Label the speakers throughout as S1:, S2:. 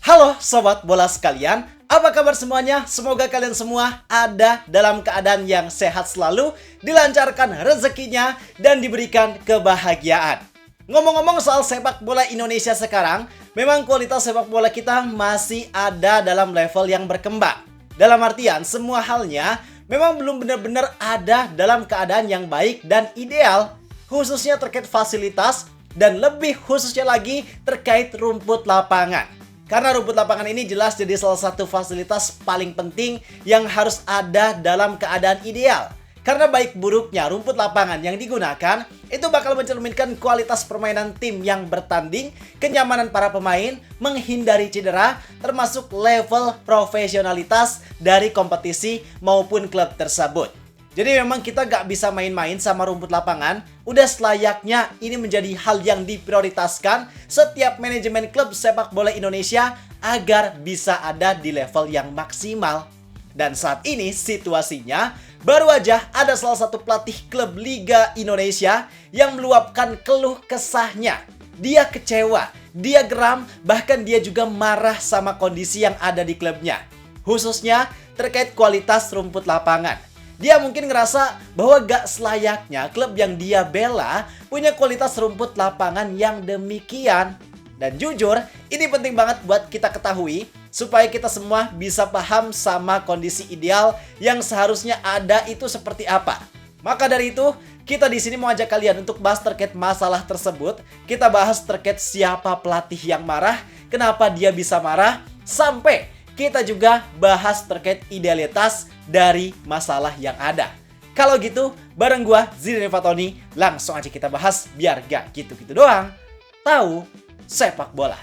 S1: Halo sobat bola sekalian, apa kabar semuanya? Semoga kalian semua ada dalam keadaan yang sehat selalu, dilancarkan rezekinya, dan diberikan kebahagiaan. Ngomong-ngomong soal sepak bola Indonesia sekarang, memang kualitas sepak bola kita masih ada dalam level yang berkembang. Dalam artian, semua halnya memang belum benar-benar ada dalam keadaan yang baik dan ideal, khususnya terkait fasilitas, dan lebih khususnya lagi terkait rumput lapangan. Karena rumput lapangan ini jelas jadi salah satu fasilitas paling penting yang harus ada dalam keadaan ideal. Karena baik buruknya rumput lapangan yang digunakan itu bakal mencerminkan kualitas permainan tim yang bertanding, kenyamanan para pemain, menghindari cedera, termasuk level profesionalitas dari kompetisi maupun klub tersebut. Jadi memang kita gak bisa main-main sama rumput lapangan. Udah selayaknya ini menjadi hal yang diprioritaskan setiap manajemen klub sepak bola Indonesia agar bisa ada di level yang maksimal. Dan saat ini situasinya baru aja ada salah satu pelatih klub Liga Indonesia yang meluapkan keluh kesahnya. Dia kecewa, dia geram, bahkan dia juga marah sama kondisi yang ada di klubnya. Khususnya terkait kualitas rumput lapangan. Dia mungkin ngerasa bahwa gak selayaknya klub yang dia bela punya kualitas rumput lapangan yang demikian. Dan jujur, ini penting banget buat kita ketahui supaya kita semua bisa paham sama kondisi ideal yang seharusnya ada itu seperti apa. Maka dari itu, kita di sini mau ajak kalian untuk bahas terkait masalah tersebut. Kita bahas terkait siapa pelatih yang marah, kenapa dia bisa marah, sampai kita juga bahas terkait idealitas dari masalah yang ada. Kalau gitu, bareng gua Zidane Fatoni, langsung aja kita bahas biar gak gitu-gitu doang. Tahu sepak bola.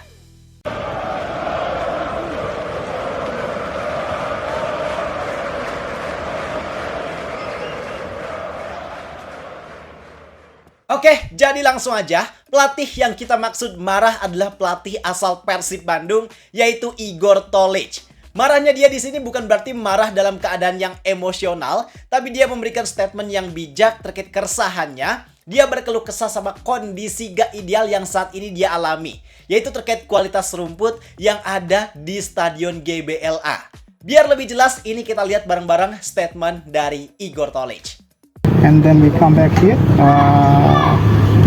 S1: Oke, jadi langsung aja. Pelatih yang kita maksud marah adalah pelatih asal Persib Bandung, yaitu Igor Tuleč. Marahnya dia di sini bukan berarti marah dalam keadaan yang emosional, tapi dia memberikan statement yang bijak terkait keresahannya. Dia berkeluh kesah sama kondisi gak ideal yang saat ini dia alami, yaitu terkait kualitas rumput yang ada di Stadion GBLA. Biar lebih jelas, ini kita lihat bareng-bareng statement dari Igor Tuleč.
S2: And then we come back here.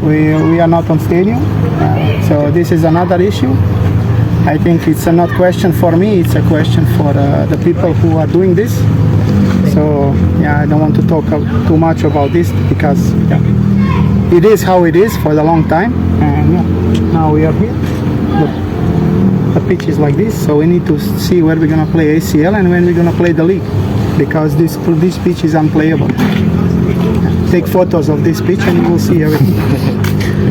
S2: We are not on stadium, so this is another issue. I think it's not question for me, it's a question for the people who are doing this. So yeah, I don't want to talk too much about this because it is how it is for the long time. And now we are here. Look, the pitch is like this, so we need to see where we're gonna play ACL and when we're gonna play the league, because this pitch is unplayable. Take photos of this pitch and you will see everything.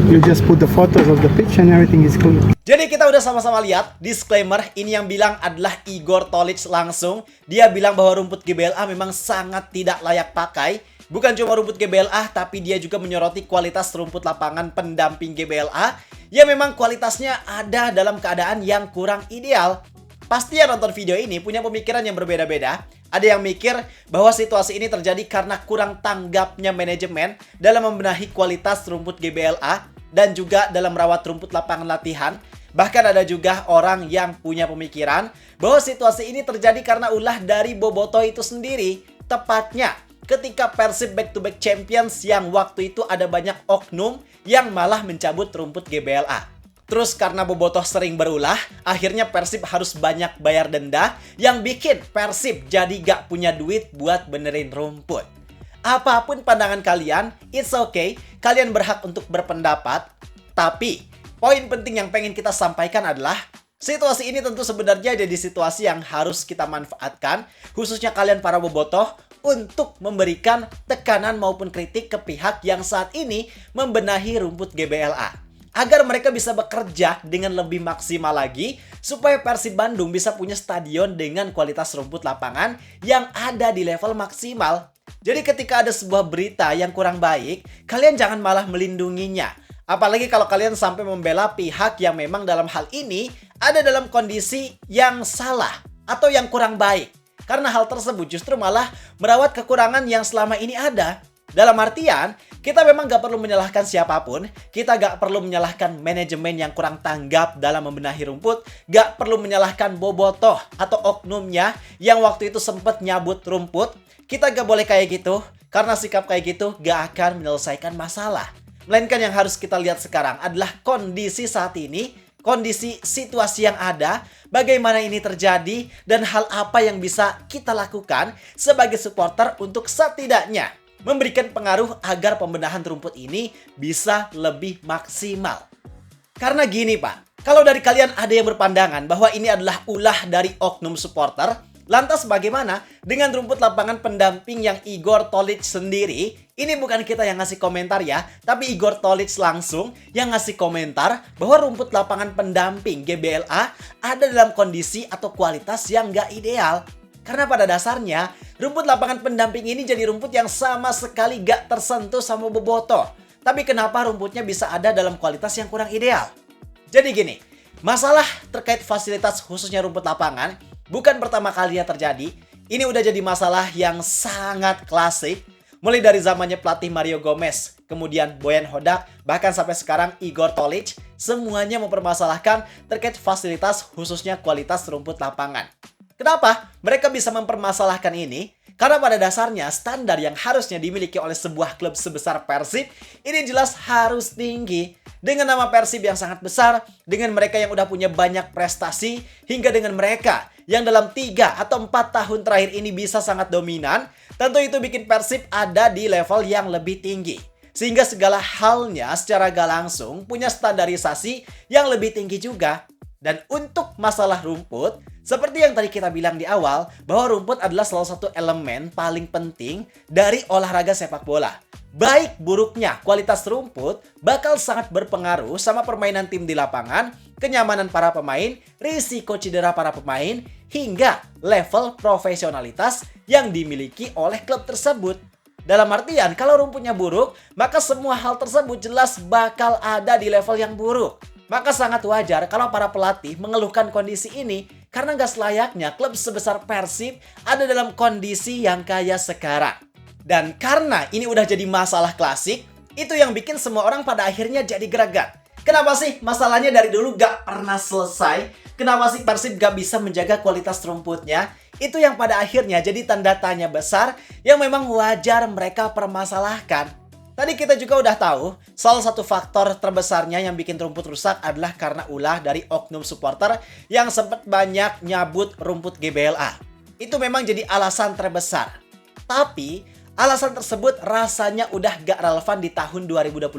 S2: You just put the photos of the pitch and everything is clear.
S1: Jadi kita udah sama-sama lihat disclaimer, ini yang bilang adalah Igor Tuleč langsung. Dia bilang bahwa rumput GBLA memang sangat tidak layak pakai. Bukan cuma rumput GBLA, tapi dia juga menyoroti kualitas rumput lapangan pendamping GBLA yang memang kualitasnya ada dalam keadaan yang kurang ideal. Pasti yang nonton video ini punya pemikiran yang berbeda-beda. Ada yang mikir bahwa situasi ini terjadi karena kurang tanggapnya manajemen dalam membenahi kualitas rumput GBLA dan juga dalam merawat rumput lapangan latihan. Bahkan ada juga orang yang punya pemikiran bahwa situasi ini terjadi karena ulah dari Bobotoh itu sendiri. Tepatnya ketika Persib back-to-back champions yang waktu itu ada banyak oknum yang malah mencabut rumput GBLA. Terus karena Bobotoh sering berulah, akhirnya Persib harus banyak bayar denda yang bikin Persib jadi gak punya duit buat benerin rumput. Apapun pandangan kalian, it's okay. Kalian berhak untuk berpendapat. Tapi, poin penting yang pengen kita sampaikan adalah situasi ini tentu sebenarnya jadi situasi yang harus kita manfaatkan, khususnya kalian para Bobotoh, untuk memberikan tekanan maupun kritik ke pihak yang saat ini membenahi rumput GBLA. Agar mereka bisa bekerja dengan lebih maksimal lagi, supaya Persib Bandung bisa punya stadion dengan kualitas rumput lapangan yang ada di level maksimal. Jadi ketika ada sebuah berita yang kurang baik, kalian jangan malah melindunginya. Apalagi kalau kalian sampai membela pihak yang memang dalam hal ini ada dalam kondisi yang salah atau yang kurang baik. Karena hal tersebut justru malah merawat kekurangan yang selama ini ada. Dalam artian, kita memang gak perlu menyalahkan siapapun, kita gak perlu menyalahkan manajemen yang kurang tanggap dalam membenahi rumput, gak perlu menyalahkan bobotoh atau oknumnya yang waktu itu sempat nyabut rumput. Kita gak boleh kayak gitu, karena sikap kayak gitu gak akan menyelesaikan masalah. Melainkan yang harus kita lihat sekarang adalah kondisi saat ini, kondisi situasi yang ada, bagaimana ini terjadi, dan hal apa yang bisa kita lakukan sebagai supporter untuk setidaknya memberikan pengaruh agar pembenahan rumput ini bisa lebih maksimal. Karena gini Pak, kalau dari kalian ada yang berpandangan bahwa ini adalah ulah dari oknum supporter, lantas bagaimana dengan rumput lapangan pendamping yang Igor Tolić sendiri? Ini bukan kita yang ngasih komentar ya, tapi Igor Tolić langsung yang ngasih komentar bahwa rumput lapangan pendamping GBLA ada dalam kondisi atau kualitas yang nggak ideal. Karena pada dasarnya, rumput lapangan pendamping ini jadi rumput yang sama sekali gak tersentuh sama bobotoh. Tapi kenapa rumputnya bisa ada dalam kualitas yang kurang ideal? Jadi gini, masalah terkait fasilitas khususnya rumput lapangan bukan pertama kalinya terjadi. Ini udah jadi masalah yang sangat klasik. Mulai dari zamannya pelatih Mario Gomez, kemudian Bojan Hodak, bahkan sampai sekarang Igor Tolić, semuanya mempermasalahkan terkait fasilitas khususnya kualitas rumput lapangan. Kenapa mereka bisa mempermasalahkan ini? Karena pada dasarnya standar yang harusnya dimiliki oleh sebuah klub sebesar Persib ini jelas harus tinggi. Dengan nama Persib yang sangat besar, dengan mereka yang udah punya banyak prestasi, hingga dengan mereka yang dalam 3 atau 4 tahun terakhir ini bisa sangat dominan, tentu itu bikin Persib ada di level yang lebih tinggi. Sehingga segala halnya secara gak langsung punya standarisasi yang lebih tinggi juga. Dan untuk masalah rumput, seperti yang tadi kita bilang di awal, bahwa rumput adalah salah satu elemen paling penting dari olahraga sepak bola. Baik buruknya kualitas rumput bakal sangat berpengaruh sama permainan tim di lapangan, kenyamanan para pemain, risiko cedera para pemain, hingga level profesionalitas yang dimiliki oleh klub tersebut. Dalam artian, kalau rumputnya buruk, maka semua hal tersebut jelas bakal ada di level yang buruk. Maka sangat wajar kalau para pelatih mengeluhkan kondisi ini karena gak selayaknya klub sebesar Persib ada dalam kondisi yang kayak sekarang. Dan karena ini udah jadi masalah klasik, itu yang bikin semua orang pada akhirnya jadi greget. Kenapa sih masalahnya dari dulu gak pernah selesai? Kenapa sih Persib gak bisa menjaga kualitas rumputnya? Itu yang pada akhirnya jadi tanda tanya besar yang memang wajar mereka permasalahkan. Tadi kita juga udah tahu, salah satu faktor terbesarnya yang bikin rumput rusak adalah karena ulah dari oknum supporter yang sempat banyak nyabut rumput GBLA. Itu memang jadi alasan terbesar. Tapi, alasan tersebut rasanya udah gak relevan di tahun 2026.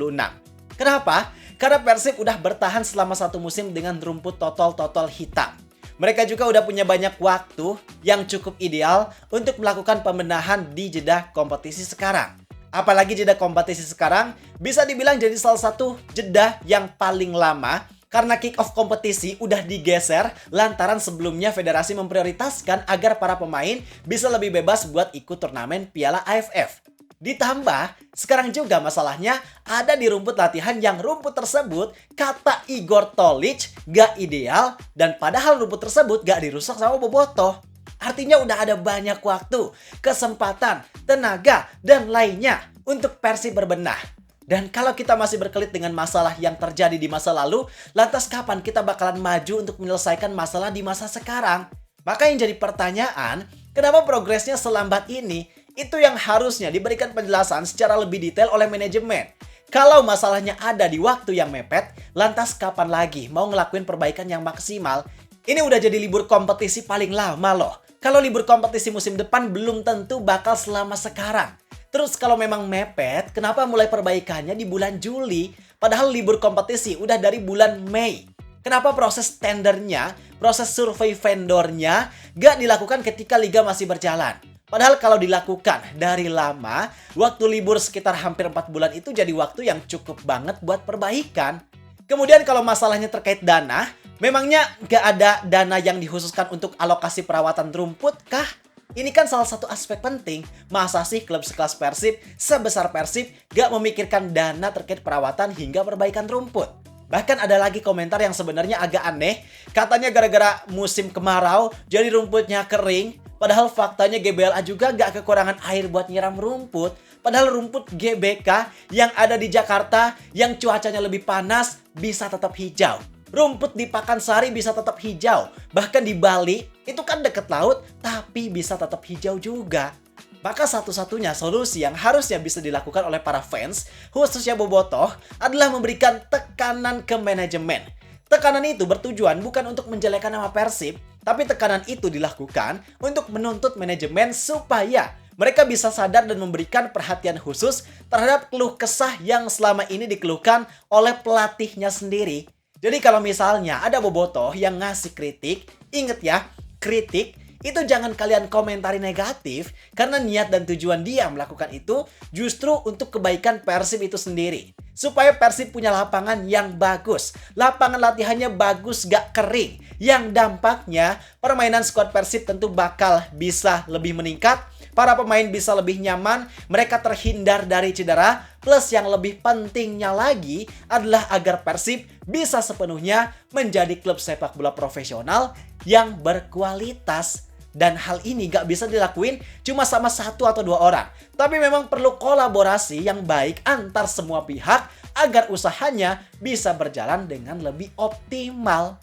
S1: Kenapa? Karena Persib udah bertahan selama 1 musim dengan rumput totol-totol hitam. Mereka juga udah punya banyak waktu yang cukup ideal untuk melakukan pembenahan di jeda kompetisi sekarang. Apalagi jeda kompetisi sekarang bisa dibilang jadi salah satu jeda yang paling lama karena kick-off kompetisi udah digeser lantaran sebelumnya federasi memprioritaskan agar para pemain bisa lebih bebas buat ikut turnamen Piala AFF. Ditambah, sekarang juga masalahnya ada di rumput latihan yang rumput tersebut kata Igor Tolić gak ideal dan padahal rumput tersebut gak dirusak sama bobotoh. Artinya udah ada banyak waktu, kesempatan, tenaga, dan lainnya untuk Persib berbenah. Dan kalau kita masih berkelit dengan masalah yang terjadi di masa lalu, lantas kapan kita bakalan maju untuk menyelesaikan masalah di masa sekarang? Maka yang jadi pertanyaan, kenapa progresnya selambat ini? Itu yang harusnya diberikan penjelasan secara lebih detail oleh manajemen. Kalau masalahnya ada di waktu yang mepet, lantas kapan lagi mau ngelakuin perbaikan yang maksimal? Ini udah jadi libur kompetisi paling lama loh. Kalau libur kompetisi musim depan belum tentu bakal selama sekarang. Terus kalau memang mepet, kenapa mulai perbaikannya di bulan Juli? Padahal libur kompetisi udah dari bulan Mei. Kenapa proses tendernya, proses survei vendornya gak dilakukan ketika liga masih berjalan? Padahal kalau dilakukan dari lama, waktu libur sekitar hampir 4 bulan itu jadi waktu yang cukup banget buat perbaikan. Kemudian kalau masalahnya terkait dana, memangnya gak ada dana yang dikhususkan untuk alokasi perawatan rumput kah? Ini kan salah satu aspek penting. Masa sih klub sekelas Persib, sebesar Persib, gak memikirkan dana terkait perawatan hingga perbaikan rumput? Bahkan ada lagi komentar yang sebenarnya agak aneh. Katanya gara-gara musim kemarau, jadi rumputnya kering. Padahal faktanya GBLA juga gak kekurangan air buat nyiram rumput. Padahal rumput GBK yang ada di Jakarta yang cuacanya lebih panas bisa tetap hijau. Rumput di Pakansari bisa tetap hijau. Bahkan di Bali itu kan deket laut tapi bisa tetap hijau juga. Maka satu-satunya solusi yang harusnya bisa dilakukan oleh para fans, khususnya Bobotoh, adalah memberikan tekanan ke manajemen. Tekanan itu bertujuan bukan untuk menjelekkan nama Persib, tapi tekanan itu dilakukan untuk menuntut manajemen supaya mereka bisa sadar dan memberikan perhatian khusus terhadap keluh kesah yang selama ini dikeluhkan oleh pelatihnya sendiri. Jadi kalau misalnya ada Bobotoh yang ngasih kritik, inget ya, kritik itu jangan kalian komentari negatif karena niat dan tujuan dia melakukan itu justru untuk kebaikan Persib itu sendiri. Supaya Persib punya lapangan yang bagus, lapangan latihannya bagus gak kering, yang dampaknya permainan skuad Persib tentu bakal bisa lebih meningkat, para pemain bisa lebih nyaman, mereka terhindar dari cedera, plus yang lebih pentingnya lagi adalah agar Persib bisa sepenuhnya menjadi klub sepak bola profesional yang berkualitas. Dan hal ini gak bisa dilakuin cuma sama 1 atau 2 orang. Tapi memang perlu kolaborasi yang baik antar semua pihak agar usahanya bisa berjalan dengan lebih optimal.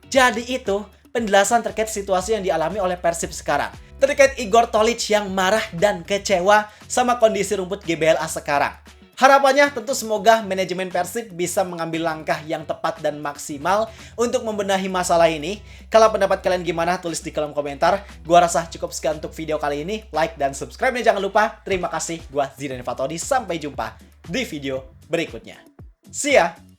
S1: Jadi itu penjelasan terkait situasi yang dialami oleh Persib sekarang. Terkait Igor Tolić yang marah dan kecewa sama kondisi rumput GBLA sekarang. Harapannya tentu semoga manajemen Persib bisa mengambil langkah yang tepat dan maksimal untuk membenahi masalah ini. Kalau pendapat kalian gimana, tulis di kolom komentar. Gua rasa cukup sekian untuk video kali ini. Like dan subscribe-nya jangan lupa. Terima kasih, gua Zidan Fatodi. Sampai jumpa di video berikutnya. See ya!